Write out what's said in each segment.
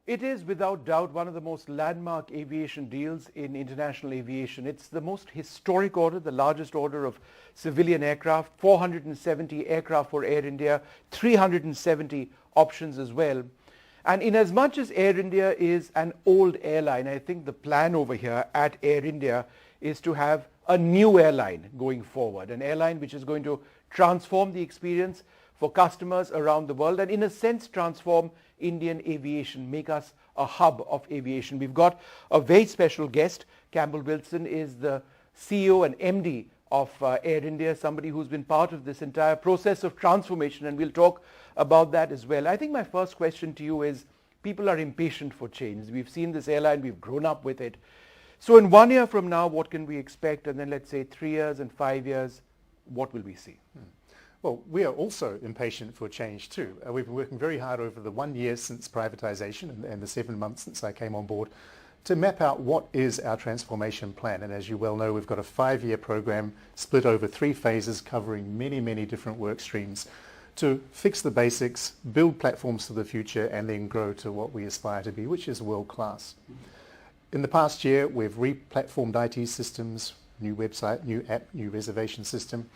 It is without doubt one of the most landmark aviation deals in international aviation. It's the most historic order, the largest order of civilian aircraft, 470 aircraft for Air India, 370 options as well. And in as much as Air India is an old airline, I think the plan over here at Air India is to have a new airline going forward, an airline which is going to transform the experience for customers around the world and in a sense transform Indian aviation, make us a hub of aviation. We've got a very special guest. Campbell Wilson is the CEO and MD of Air India, somebody who's been part of this entire process of transformation, and we'll talk about that as well. I think my first question to you is, people are impatient for change. We've seen this airline, we've grown up with it. So in 1 year from now, what can we expect? And then let's say 3 years and 5 years, what will we see? Well, we are also impatient for change too. We've been working very hard over the 1 year since privatization and the 7 months since I came on board to map out what is our transformation plan. And as you well know, we've got a 5-year program split over 3 phases covering many, many different work streams to fix the basics, build platforms for the future, and then grow to what we aspire to be, which is world class. In the past year, we've re-platformed IT systems, new website, new app, new reservation system.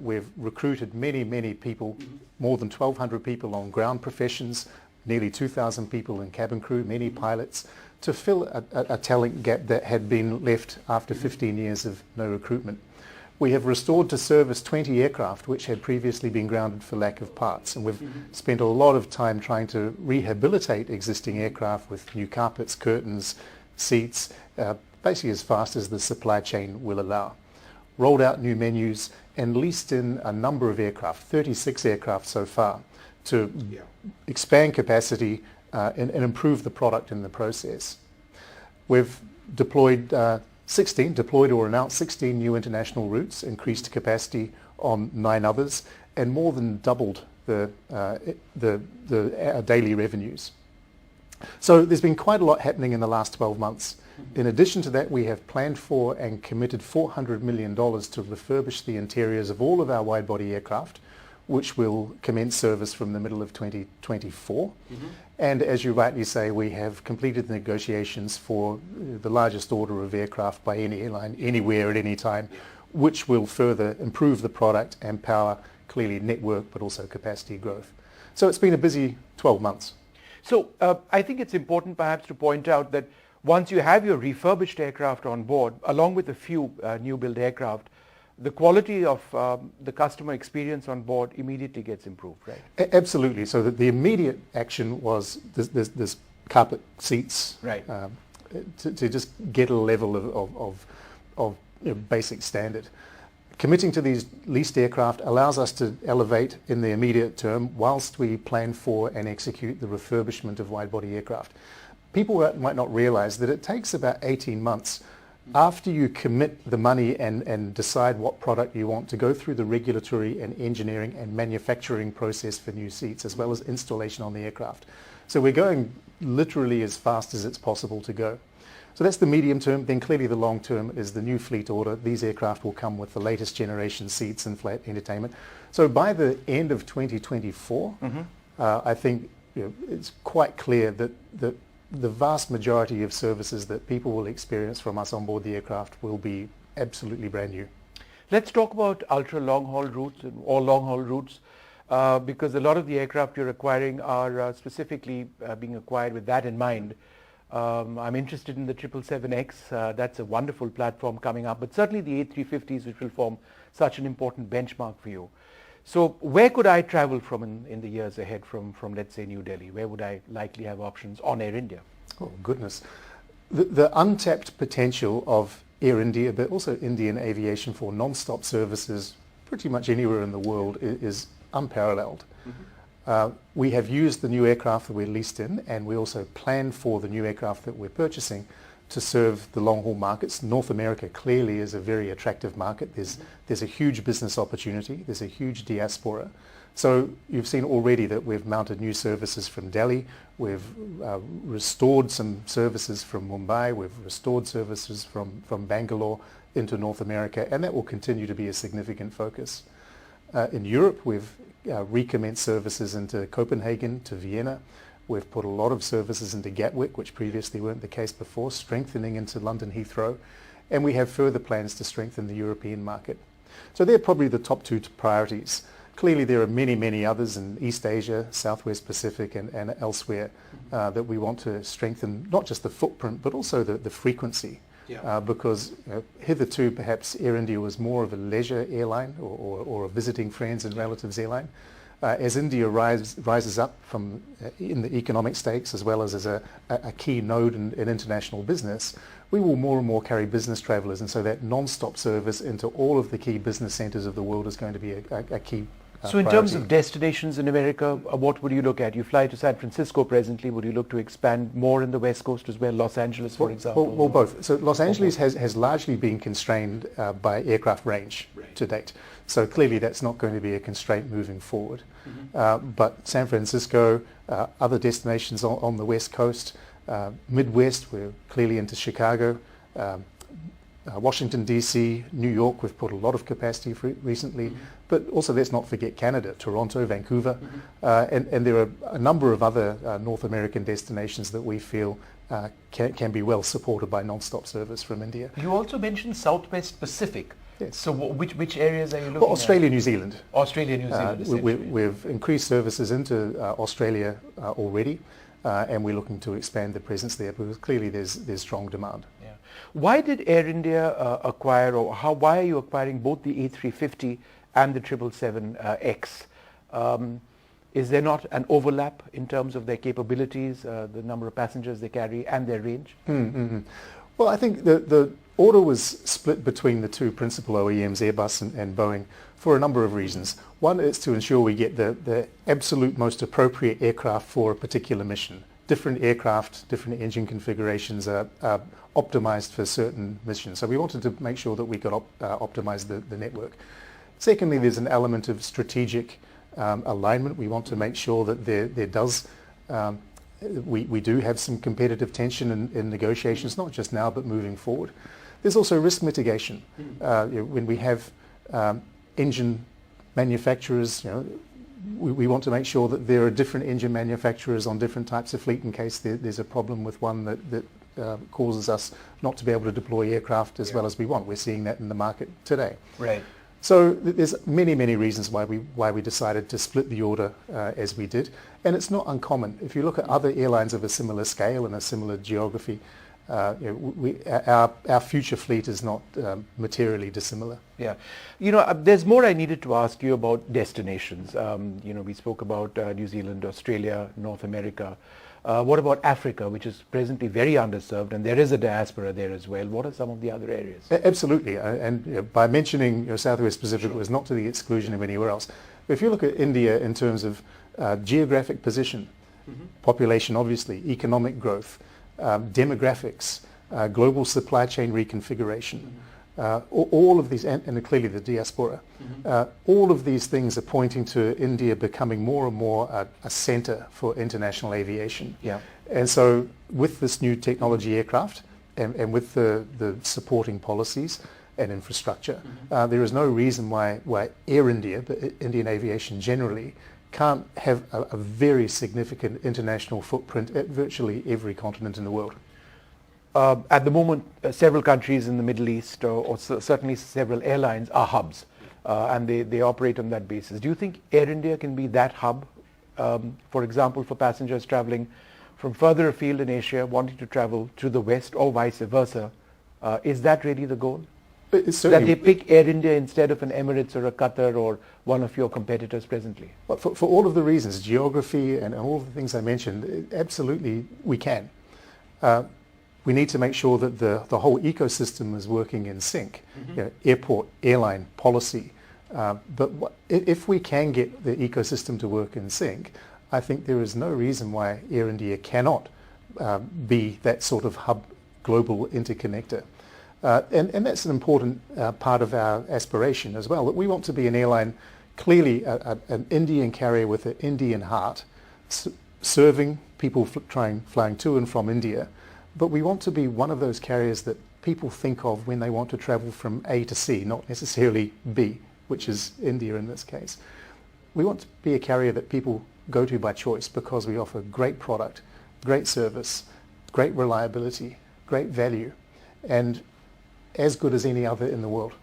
We've recruited many, many people, more than 1,200 people on ground professions, nearly 2,000 people in cabin crew, many pilots, to fill a talent gap that had been left after 15 years of no recruitment. We have restored to service 20 aircraft which had previously been grounded for lack of parts, and we've spent a lot of time trying to rehabilitate existing aircraft with new carpets, curtains, seats, basically as fast as the supply chain will allow. Rolled out new menus and leased in a number of aircraft, 36 aircraft so far, to expand capacity and improve the product in the process. We've deployed or announced 16 new international routes, increased capacity on 9 others, and more than doubled the daily revenues. So there's been quite a lot happening in the last 12 months. In addition to that, we have planned for and committed $400 million to refurbish the interiors of all of our wide-body aircraft, which will commence service from the middle of 2024. And as you rightly say, we have completed the negotiations for the largest order of aircraft by any airline, anywhere at any time, which will further improve the product and power, clearly, network, but also capacity growth. So it's been a busy 12 months. So I think it's important perhaps to point out that once you have your refurbished aircraft on board, along with a few new build aircraft, the quality of the customer experience on board immediately gets improved, right? Absolutely. So the immediate action was this carpet seats, right, to just get a level of basic standard. Committing to these leased aircraft allows us to elevate in the immediate term whilst we plan for and execute the refurbishment of wide-body aircraft. People might not realize that it takes about 18 months after you commit the money and decide what product you want to go through the regulatory and engineering and manufacturing process for new seats, as well as installation on the aircraft. So we're going literally as fast as it's possible to go. So that's the medium term. Then clearly the long term is the new fleet order. These aircraft will come with the latest generation seats and flat entertainment. So by the end of 2024, I think it's quite clear that the vast majority of services that people will experience from us on board the aircraft will be absolutely brand new. Let's talk about ultra long-haul routes or long-haul routes because a lot of the aircraft you're acquiring are specifically being acquired with that in mind. I'm interested in the 777X. That's a wonderful platform coming up, but certainly the A350s, which will form such an important benchmark for you. So where could I travel from in the years ahead from let's say New Delhi? Where would I likely have options on Air India? Oh goodness. The untapped potential of Air India, but also Indian aviation for non-stop services pretty much anywhere in the world is unparalleled. We have used the new aircraft that we're leased in, and we also plan for the new aircraft that we're purchasing to serve the long-haul markets. North America clearly is a very attractive market. There's a huge business opportunity. There's a huge diaspora. So you've seen already that we've mounted new services from Delhi. We've restored some services from Mumbai. We've restored services from Bangalore into North America, and that will continue to be a significant focus. In Europe, we've recommenced services into Copenhagen, to Vienna. We've put a lot of services into Gatwick, which previously weren't the case before, strengthening into London Heathrow, and we have further plans to strengthen the European market. So they're probably the top two priorities. Clearly there are many, many others in East Asia, Southwest Pacific and elsewhere that we want to strengthen, not just the footprint, but also the frequency. Yeah. Because hitherto perhaps Air India was more of a leisure airline or a visiting friends and relatives airline. As India rises up from in the economic stakes as well as a key node in international business, we will more and more carry business travellers, and so that non-stop service into all of the key business centres of the world is going to be a key So in terms of destinations in America, what would you look at? You fly to San Francisco presently. Would you look to expand more in the West Coast as well? Los Angeles, for example? Well, both. So Los Angeles has largely been constrained by aircraft range to date. So clearly that's not going to be a constraint moving forward. But San Francisco, other destinations on the West Coast, Midwest, we're clearly into Chicago, Washington DC, New York, we've put a lot of capacity for recently, but also let's not forget Canada, Toronto, Vancouver, and there are a number of other North American destinations that we feel can be well supported by non-stop service from India. You also mentioned Southwest Pacific. Yes. So which areas are you looking Australia, at? New Zealand. Australia, New Zealand. We've increased services into Australia already, and we're looking to expand the presence there because clearly there's strong demand. Yeah. Why did Air India acquire, or why are you acquiring both the A350 and the 777X? Is there not an overlap in terms of their capabilities, the number of passengers they carry, and their range? Well, I think the order was split between the two principal OEMs, Airbus and Boeing, for a number of reasons. One is to ensure we get the absolute most appropriate aircraft for a particular mission. Different aircraft, different engine configurations are optimized for certain missions. So we wanted to make sure that we could optimize the network. Secondly, there's an element of strategic alignment. We want to make sure that there does we do have some competitive tension in negotiations, not just now but moving forward. There's also risk mitigation. When we have engine manufacturers, we want to make sure that there are different engine manufacturers on different types of fleet in case there's a problem with one that causes us not to be able to deploy aircraft as well as we want. We're seeing that in the market today. Right. So there's many, many reasons why we decided to split the order as we did, and it's not uncommon. If you look at other airlines of a similar scale and a similar geography, our future fleet is not materially dissimilar. Yeah, there's more I needed to ask you about destinations. We spoke about New Zealand, Australia, North America. What about Africa, which is presently very underserved, and there is a diaspora there as well? What are some of the other areas? Absolutely, and by mentioning Southwest Pacific was not to the exclusion of anywhere else. But if you look at India in terms of geographic position, population obviously, economic growth, demographics, global supply chain reconfiguration, all of these, and clearly the diaspora, all of these things are pointing to India becoming more and more a centre for international aviation. Yeah. And so with this new technology aircraft and with the supporting policies and infrastructure, there is no reason why Air India, but Indian aviation generally, can't have a very significant international footprint at virtually every continent in the world. At the moment, several countries in the Middle East, or certainly several airlines, are hubs, and they operate on that basis. Do you think Air India can be that hub, for example, for passengers traveling from further afield in Asia, wanting to travel to the West, or vice versa? Is that really the goal? That they pick Air India instead of an Emirates or a Qatar or one of your competitors presently? Well, for all of the reasons, geography and all of the things I mentioned, absolutely we can. We need to make sure that the whole ecosystem is working in sync. Airport, airline, policy. But if we can get the ecosystem to work in sync, I think there is no reason why Air India cannot be that sort of hub global interconnector. And that's an important part of our aspiration as well, that we want to be an airline, clearly an Indian carrier with an Indian heart, serving people flying to and from India, but we want to be one of those carriers that people think of when they want to travel from A to C, not necessarily B, which is India in this case. we want to be a carrier that people go to by choice because we offer great product, great service, great reliability, great value, and as good as any other in the world.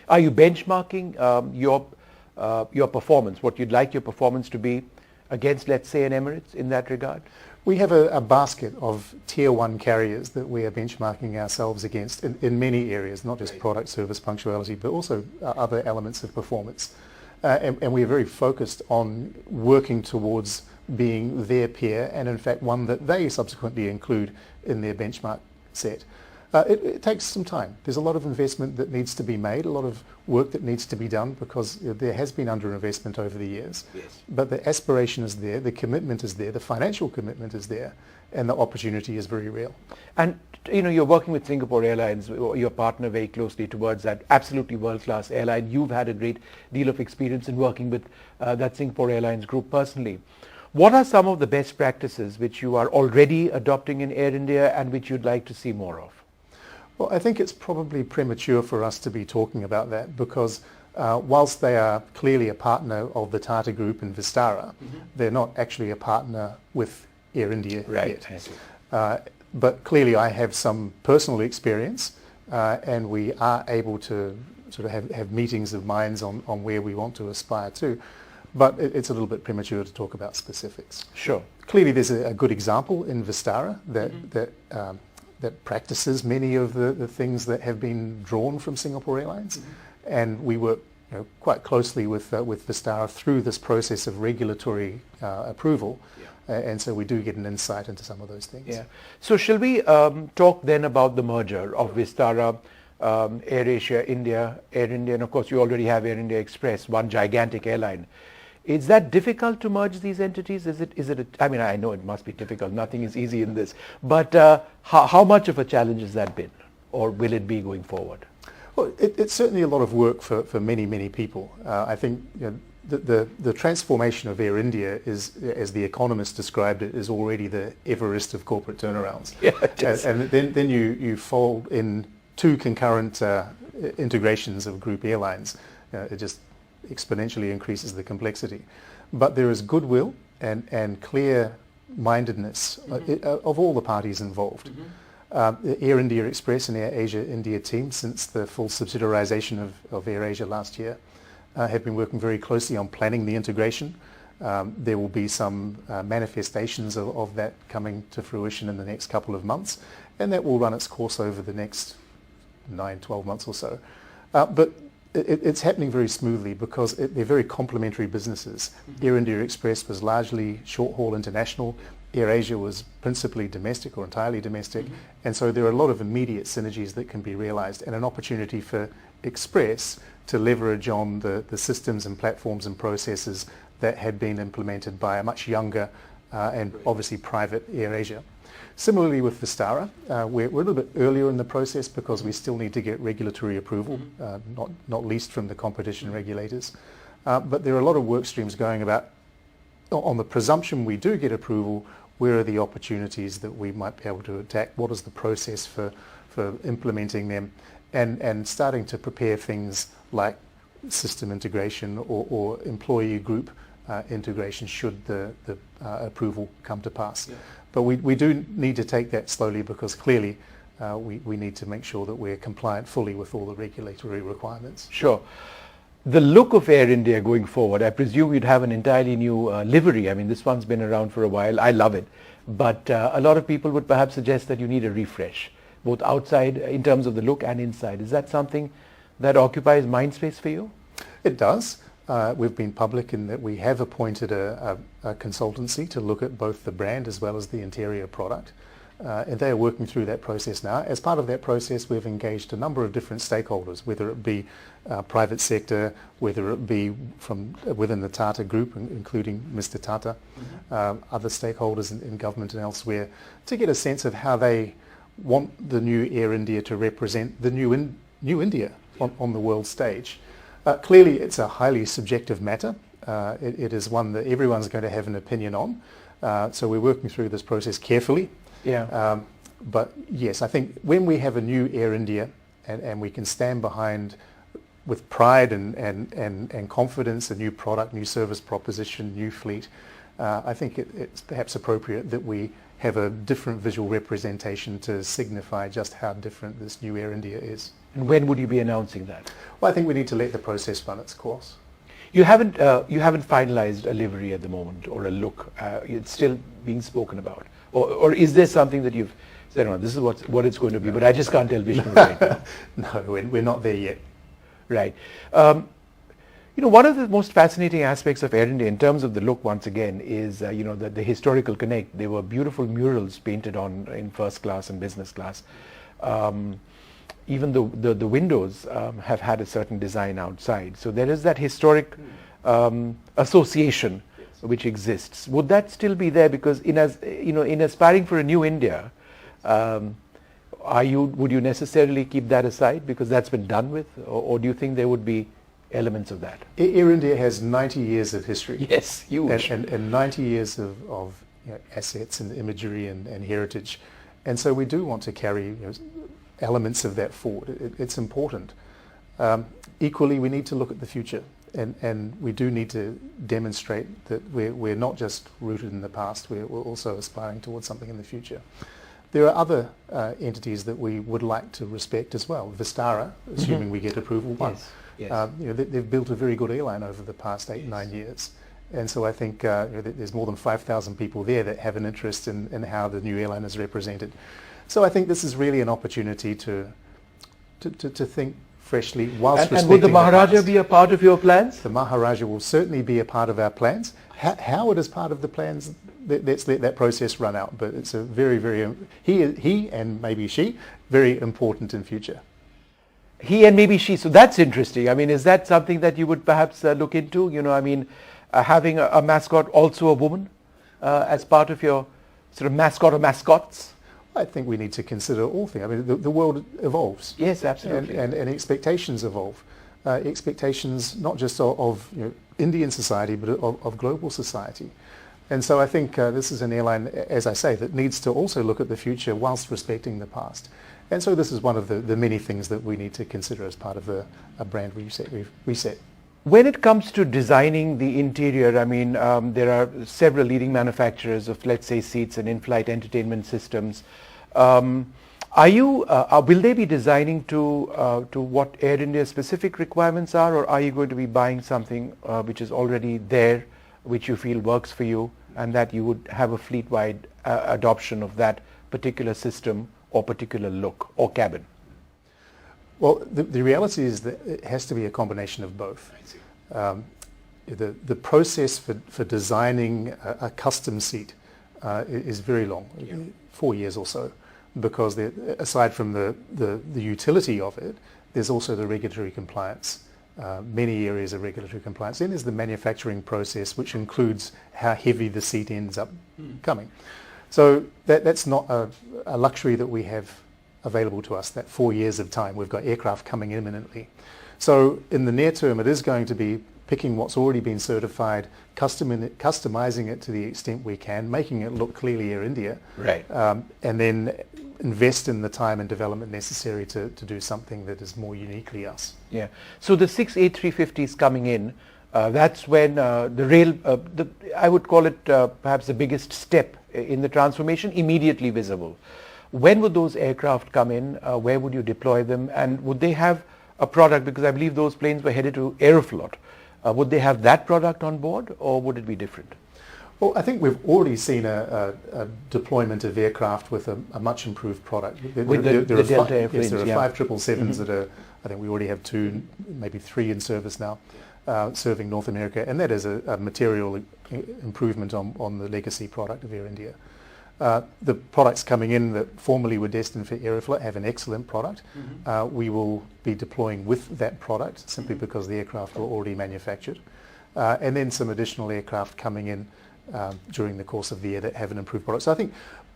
Are you benchmarking your performance, what you'd like your performance to be against, let's say, an Emirates in that regard? We have a basket of tier one carriers that we are benchmarking ourselves against in many areas, not just product, service, punctuality, but also other elements of performance. And we are very focused on working towards being their peer, and in fact one that they subsequently include in their benchmark set. It takes some time. There's a lot of investment that needs to be made, a lot of work that needs to be done because there has been underinvestment over the years. Yes. But the aspiration is there, the commitment is there, the financial commitment is there, and the opportunity is very real. And you're working with Singapore Airlines, your partner, very closely towards that absolutely world-class airline. You've had a great deal of experience in working with that Singapore Airlines group personally. What are some of the best practices which you are already adopting in Air India and which you'd like to see more of? Well, I think it's probably premature for us to be talking about that because whilst they are clearly a partner of the Tata Group and Vistara, they're not actually a partner with Air India yet. But clearly I have some personal experience and we are able to sort of have meetings of minds on where we want to aspire to. But it's a little bit premature to talk about specifics. Sure. Clearly there's a good example in Vistara that practices many of the things that have been drawn from Singapore Airlines. And we work quite closely with Vistara through this process of regulatory approval. And so we do get an insight into some of those things. Yeah. So shall we talk then about the merger of Vistara, AirAsia, Air India, and of course you already have Air India Express, one gigantic airline. Is that difficult to merge these entities? I mean, I know it must be difficult. Nothing is easy in this. But how much of a challenge has that been? Or will it be going forward? Well, it's certainly a lot of work for many, many people. I think the transformation of Air India is, as the Economist described it, is already the Everest of corporate turnarounds. Yeah, and then you fold in two concurrent integrations of group airlines. It just exponentially increases the complexity. But there is goodwill and clear-mindedness of all the parties involved. The Air India Express and Air Asia India team, since the full subsidiarization of Air Asia last year, have been working very closely on planning the integration. There will be some manifestations of that coming to fruition in the next couple of months, and that will run its course over the next 9-12 months or so. But it's happening very smoothly because they're very complementary businesses. Air India Express was largely short-haul international. Air Asia was principally domestic or entirely domestic. And so there are a lot of immediate synergies that can be realized and an opportunity for Express to leverage on the systems and platforms and processes that had been implemented by a much younger and obviously private Air Asia. Similarly with Vistara, we're a little bit earlier in the process because we still need to get regulatory approval, not least from the competition regulators. But there are a lot of work streams going about on the presumption we do get approval, where are the opportunities that we might be able to attack, what is the process for implementing them, and starting to prepare things like system integration or employee group integration should the approval come to pass. Yeah. But we do need to take that slowly because clearly we need to make sure that we're compliant fully with all the regulatory requirements. Sure. The look of Air India going forward, I presume you'd have an entirely new livery. I mean, this one's been around for a while. I love it. But a lot of people would perhaps suggest that you need a refresh, both outside in terms of the look and inside. Is that something that occupies mind space for you? It does. We've been public in that we have appointed a consultancy to look at both the brand as well as the interior product. And they are working through that process now. As part of that process, we've engaged a number of different stakeholders, whether it be private sector, whether it be from within the Tata Group, including Mr. Tata, other stakeholders in government and elsewhere, to get a sense of how they want the new Air India to represent the new India on the world stage. Clearly, it's a highly subjective matter. It is one that everyone's going to have an opinion on. So we're working through this process carefully. Yeah. But yes, I think when we have a new Air India and we can stand behind with pride and confidence, a new product, new service proposition, new fleet, I think it's perhaps appropriate that we have a different visual representation to signify just how different this new Air India is. And when would you be announcing that? Well, I think we need to let the process run its course. You haven't finalized a livery at the moment or a look. It's still being spoken about, or is there something that you've said, "No, this is what it's going to be," but I just can't tell Vishnu right now. No, we're not there yet. Right. One of the most fascinating aspects of Air India in terms of the look, once again, is the historical connect. There were beautiful murals painted on in first class and business class. Even the windows have had a certain design outside. So there is that historic association which exists. Would that still be there? Because in aspiring for a new India, would you necessarily keep that aside because that's been done with, or do you think there would be elements of that? Air India has 90 years of history. Yes, huge. And 90 years of assets and imagery and heritage. And so we do want to carry elements of that forward. It's important. Equally, we need to look at the future, and we do need to demonstrate that we're not just rooted in the past, we're also aspiring towards something in the future. There are other entities that we would like to respect as well. Vistara, assuming we get approval. Yes. They've built a very good airline over the past 8-9 years. And so I think there's more than 5,000 people there that have an interest in how the new airline is represented. So I think this is really an opportunity to think freshly whilst respecting and would the Maharaja be a part of your plans? The Maharaja will certainly be a part of our plans. How it is part of the plans, let's let that process run out. But it's a very, very, he and maybe she, very important in future. He and maybe she. So that's interesting. I mean, is that something that you would perhaps look into? Having a mascot, also a woman, as part of your sort of mascot or mascots? I think we need to consider all things. I mean, the world evolves. Yes, absolutely. And expectations evolve. Expectations not just of Indian society, but of global society. And so I think this is an airline, as I say, that needs to also look at the future whilst respecting the past. And so this is one of the many things that we need to consider as part of a brand reset. When it comes to designing the interior, I mean, there are several leading manufacturers of, let's say, seats and in-flight entertainment systems. Will they be designing to what Air India's specific requirements are, or are you going to be buying something which is already there, which you feel works for you, and that you would have a fleet-wide adoption of that particular system or particular look or cabin? Well, the reality is that it has to be a combination of both. The process for designing a custom seat is very long, 4 years or so, because aside from the utility of it, there's also the regulatory compliance, many areas of regulatory compliance. Then there's the manufacturing process, which includes how heavy the seat ends up coming. So that's not a luxury that we have available to us, that 4 years of time. We've got aircraft coming imminently. So in the near term, it is going to be picking what's already been certified, customizing it to the extent we can, making it look clearly Air India, right. And then invest in the time and development necessary to do something that is more uniquely us. Yeah. So the 6 A350s coming in, that's when the rail, I would call it perhaps the biggest step in the transformation, immediately visible. When would those aircraft come in? Where would you deploy them? And would they have a product, because I believe those planes were headed to Aeroflot. Would they have that product on board, or would it be different? Well, I think we've already seen a deployment of aircraft with a much improved product. With the Delta airplanes, yes, there are 5 777s that are, I think we already have 2, maybe 3 in service now, serving North America, and that is a material improvement on the legacy product of Air India. The products coming in that formerly were destined for Aeroflot have an excellent product. We will be deploying with that product simply because the aircraft were already manufactured. And then some additional aircraft coming in during the course of the year that have an improved product. So I think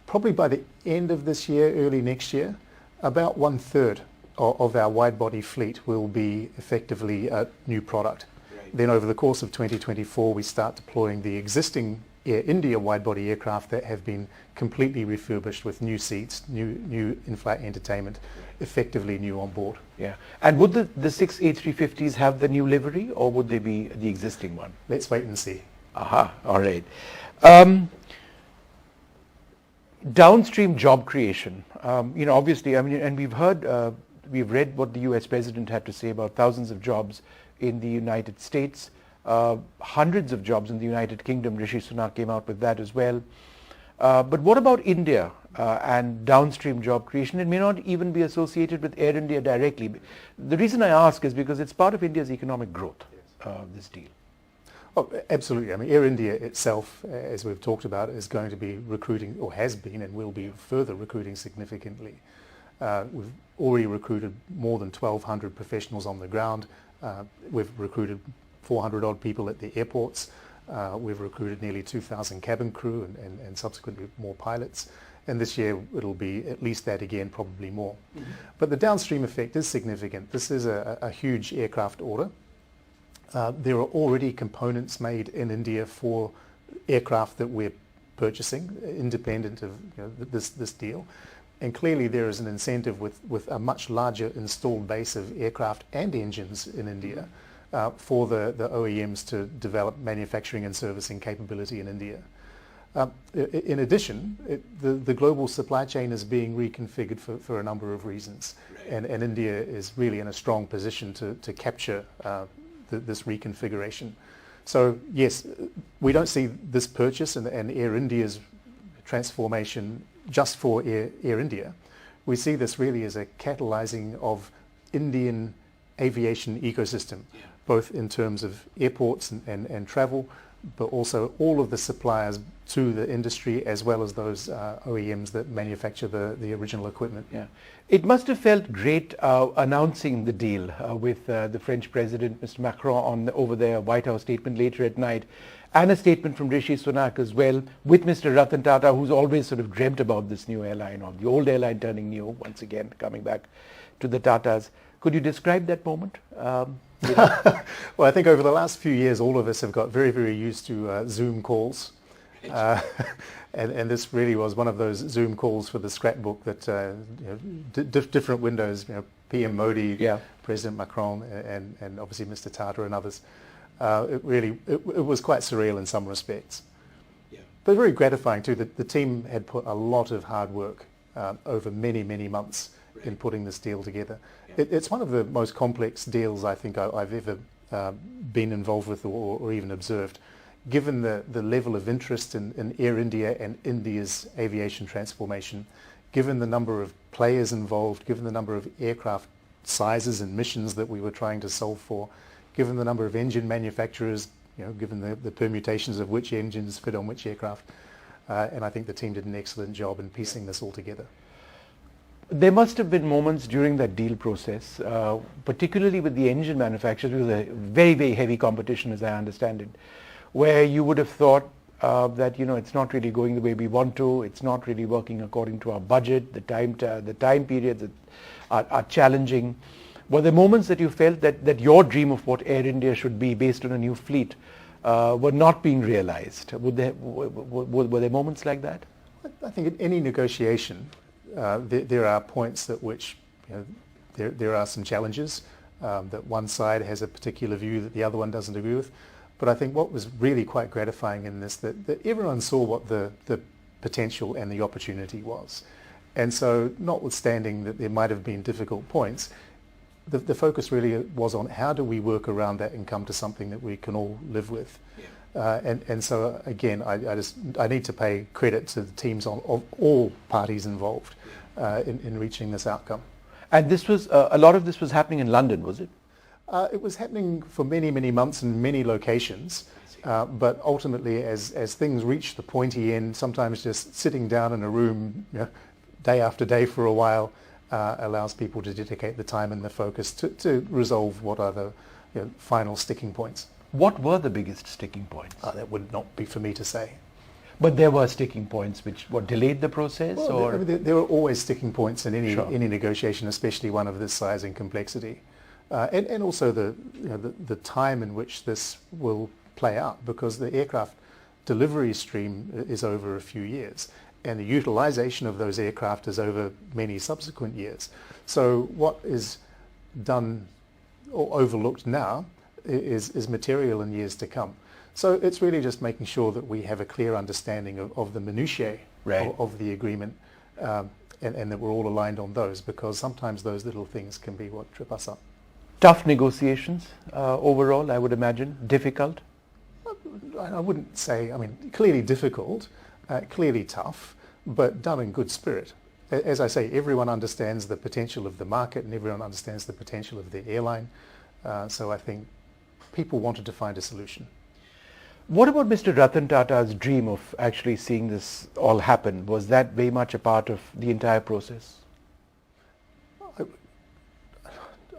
probably by the end of this year, early next year, about 1/3 of our wide-body fleet will be effectively a new product. Right. Then over the course of 2024, we start deploying the existing Air India wide-body aircraft that have been completely refurbished with new seats, new in-flight entertainment, effectively new on board. Yeah. And would the 6 A350s have the new livery, or would they be the existing one? Let's wait and see. Aha, all right. Downstream job creation. Obviously, I mean, and we've read what the US president had to say about thousands of jobs in the United States, hundreds of jobs in the United Kingdom. Rishi Sunak came out with that as well. But what about India and downstream job creation? It may not even be associated with Air India directly. The reason I ask is because it's part of India's economic growth, this deal. Oh, absolutely. I mean, Air India itself, as we've talked about, is going to be recruiting, or has been and will be further recruiting significantly. We've already recruited more than 1,200 professionals on the ground. We've recruited 400 odd people at the airports. We've recruited nearly 2,000 cabin crew and subsequently more pilots. And this year it'll be at least that again, probably more. Mm-hmm. But the downstream effect is significant. This is a huge aircraft order. There are already components made in India for aircraft that we're purchasing, independent of this deal. And clearly there is an incentive with a much larger installed base of aircraft and engines in India for the OEMs to develop manufacturing and servicing capability in India. In addition, the global supply chain is being reconfigured for a number of reasons. Right. And India is really in a strong position to capture this reconfiguration. So yes, we don't see this purchase and Air India's transformation just for Air India. We see this really as a catalyzing of Indian aviation ecosystem, both in terms of airports and travel, but also all of the suppliers to the industry as well as those OEMs that manufacture the original equipment. Yeah. It must have felt great announcing the deal with the French President, Mr. Macron, over their White House statement later at night, and a statement from Rishi Sunak as well, with Mr. Ratan Tata, who's always sort of dreamt about this new airline, or the old airline turning new, once again, coming back to the Tatas. Could you describe that moment? Well, I think over the last few years, all of us have got very, very used to Zoom calls. And this really was one of those Zoom calls for the scrapbook that different windows, PM Modi, President Macron, and obviously Mr. Tata and others. It was quite surreal in some respects. Yeah. But very gratifying too. The team had put a lot of hard work over many, many months in putting this deal together. Yeah. It's one of the most complex deals I think I've ever been involved with or even observed. Given the level of interest in Air India and India's aviation transformation, given the number of players involved, given the number of aircraft sizes and missions that we were trying to solve for, given the number of engine manufacturers, given the permutations of which engines fit on which aircraft, and I think the team did an excellent job in piecing this all together. There must have been moments during that deal process, particularly with the engine manufacturers, because a very, very heavy competition as I understand it, where you would have thought that it's not really going the way we want to, it's not really working according to our budget, the time periods are challenging. Were there moments that you felt that your dream of what Air India should be based on a new fleet were not being realized? Were there moments like that? I think in any negotiation there are points at which there are some challenges, that one side has a particular view that the other one doesn't agree with. But I think what was really quite gratifying in this, that everyone saw what the potential and the opportunity was. And so notwithstanding that there might have been difficult points, the focus really was on how do we work around that and come to something that we can all live with. Yeah. And so again, I need to pay credit to the teams of all parties involved in reaching this outcome. And this was a lot of this was happening in London, was it? It was happening for many, many months in many locations, but ultimately as things reach the pointy end, sometimes just sitting down in a room day after day for a while allows people to dedicate the time and the focus to resolve what are the final sticking points. What were the biggest sticking points? That would not be for me to say. But there were sticking points which delayed the process? Well, or? There are always sticking points in any negotiation, especially one of this size and complexity. And also the time in which this will play out, because the aircraft delivery stream is over a few years, and the utilization of those aircraft is over many subsequent years. So what is done or overlooked now is material in years to come. So it's really just making sure that we have a clear understanding of the minutiae of the agreement, and that we're all aligned on those, because sometimes those little things can be what trip us up. Tough negotiations overall, I would imagine. Difficult? I wouldn't say, I mean, clearly difficult, clearly tough, but done in good spirit. As I say, everyone understands the potential of the market and everyone understands the potential of the airline. So I think people wanted to find a solution. What about Mr. Ratan Tata's dream of actually seeing this all happen? Was that very much a part of the entire process?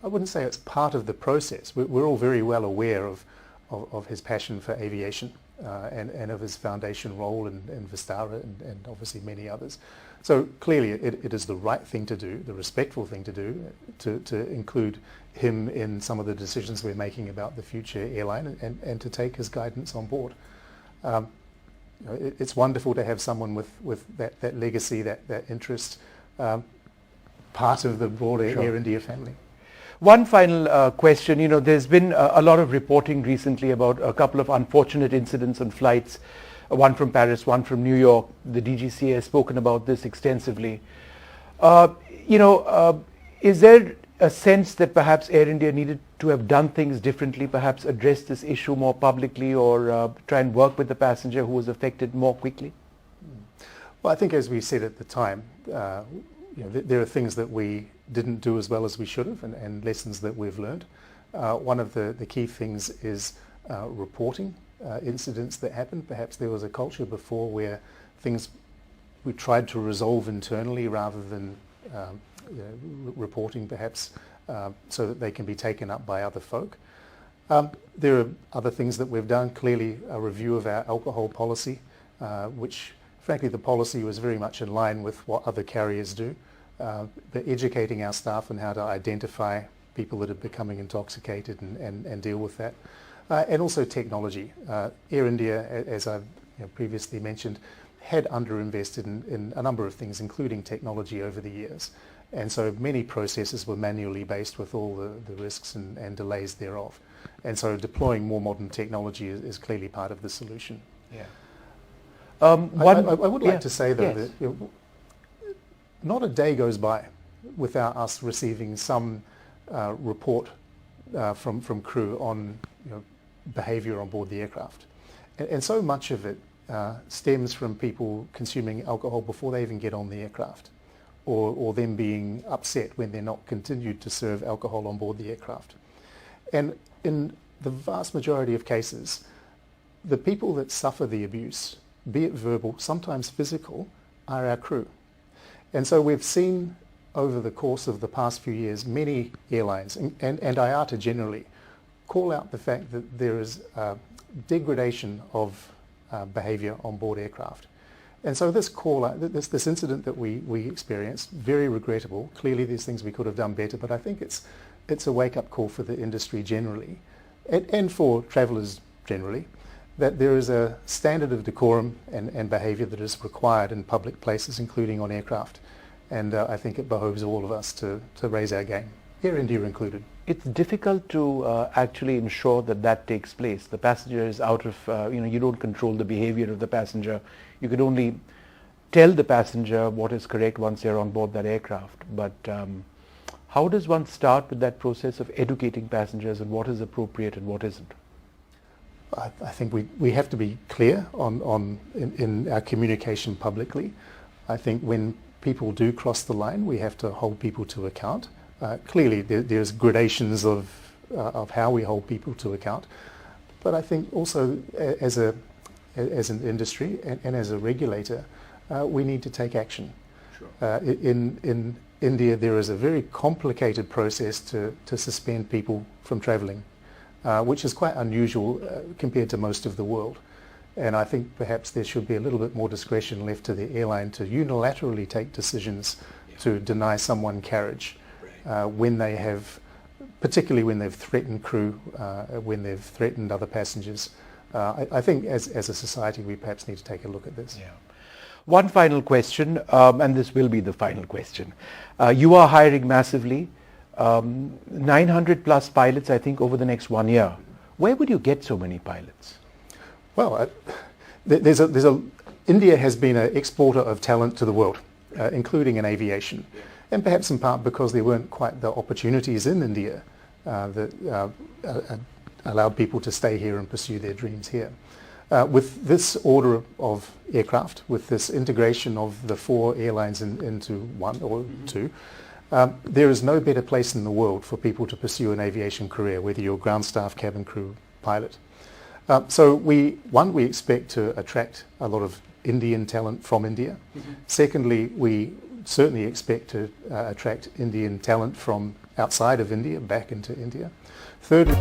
I wouldn't say it's part of the process. We're all very well aware of his passion for aviation and of his foundation role in Vistara and obviously many others. So clearly it is the right thing to do, the respectful thing to do, to include him in some of the decisions we're making about the future airline and to take his guidance on board. It's wonderful to have someone with that legacy, that interest, part of the broader Air India family. One final question. There's been a lot of reporting recently about a couple of unfortunate incidents on flights, one from Paris, one from New York. The DGCA has spoken about this extensively. Is there a sense that perhaps Air India needed to have done things differently, perhaps address this issue more publicly, or try and work with the passenger who was affected more quickly? Well, I think as we said at the time, there are things that we didn't do as well as we should have, and lessons that we've learned. One of the key things is reporting incidents that happened. Perhaps there was a culture before where things we tried to resolve internally rather than reporting, perhaps, so that they can be taken up by other folk. There are other things that we've done. Clearly, a review of our alcohol policy, which frankly the policy was very much in line with what other carriers do. But educating our staff on how to identify people that are becoming intoxicated and deal with that. And also technology. Air India, as I've previously mentioned, had underinvested in a number of things, including technology over the years. And so many processes were manually based with all the risks and delays thereof. And so deploying more modern technology is clearly part of the solution. Yeah. I would like to say, though, that not a day goes by without us receiving some report from crew on behaviour on board the aircraft. And so much of it stems from people consuming alcohol before they even get on the aircraft, or them being upset when they're not continued to serve alcohol on board the aircraft. And in the vast majority of cases, the people that suffer the abuse, be it verbal, sometimes physical, are our crew. And so we've seen over the course of the past few years many airlines, and IATA generally, call out the fact that there is degradation of behaviour on board aircraft. And so this call out, this incident that we experienced, very regrettable. Clearly there's things we could have done better, but I think it's a wake-up call for the industry generally, and for travellers generally, that there is a standard of decorum and behaviour that is required in public places, including on aircraft. And I think it behoves all of us to raise our game, Air India included. It's difficult to actually ensure that takes place. The passenger is out of, you don't control the behavior of the passenger. You could only tell the passenger what is correct once they're on board that aircraft. But how does one start with that process of educating passengers on what is appropriate and what isn't? I think we have to be clear in our communication publicly. I think when people do cross the line, we have to hold people to account. Clearly, there's gradations of how we hold people to account, but I think also as an industry and as a regulator, we need to take action. Sure. In India, there is a very complicated process to suspend people from travelling, which is quite unusual compared to most of the world. And I think perhaps there should be a little bit more discretion left to the airline to unilaterally take decisions to deny someone carriage. When they have, particularly when they've threatened crew, when they've threatened other passengers, I think as a society we perhaps need to take a look at this. Yeah. One final question, and this will be the final question. You are hiring massively, 900 plus pilots, I think, over the next 1 year. Where would you get so many pilots? Well, India has been an exporter of talent to the world, including in aviation, and perhaps in part because there weren't quite the opportunities in India that allowed people to stay here and pursue their dreams here. With this order of aircraft, with this integration of the 4 airlines into one or two, there is no better place in the world for people to pursue an aviation career, whether you're ground staff, cabin crew, pilot. So we expect to attract a lot of Indian talent from India. Secondly, we certainly expect to attract Indian talent from outside of India back into India. Thirdly,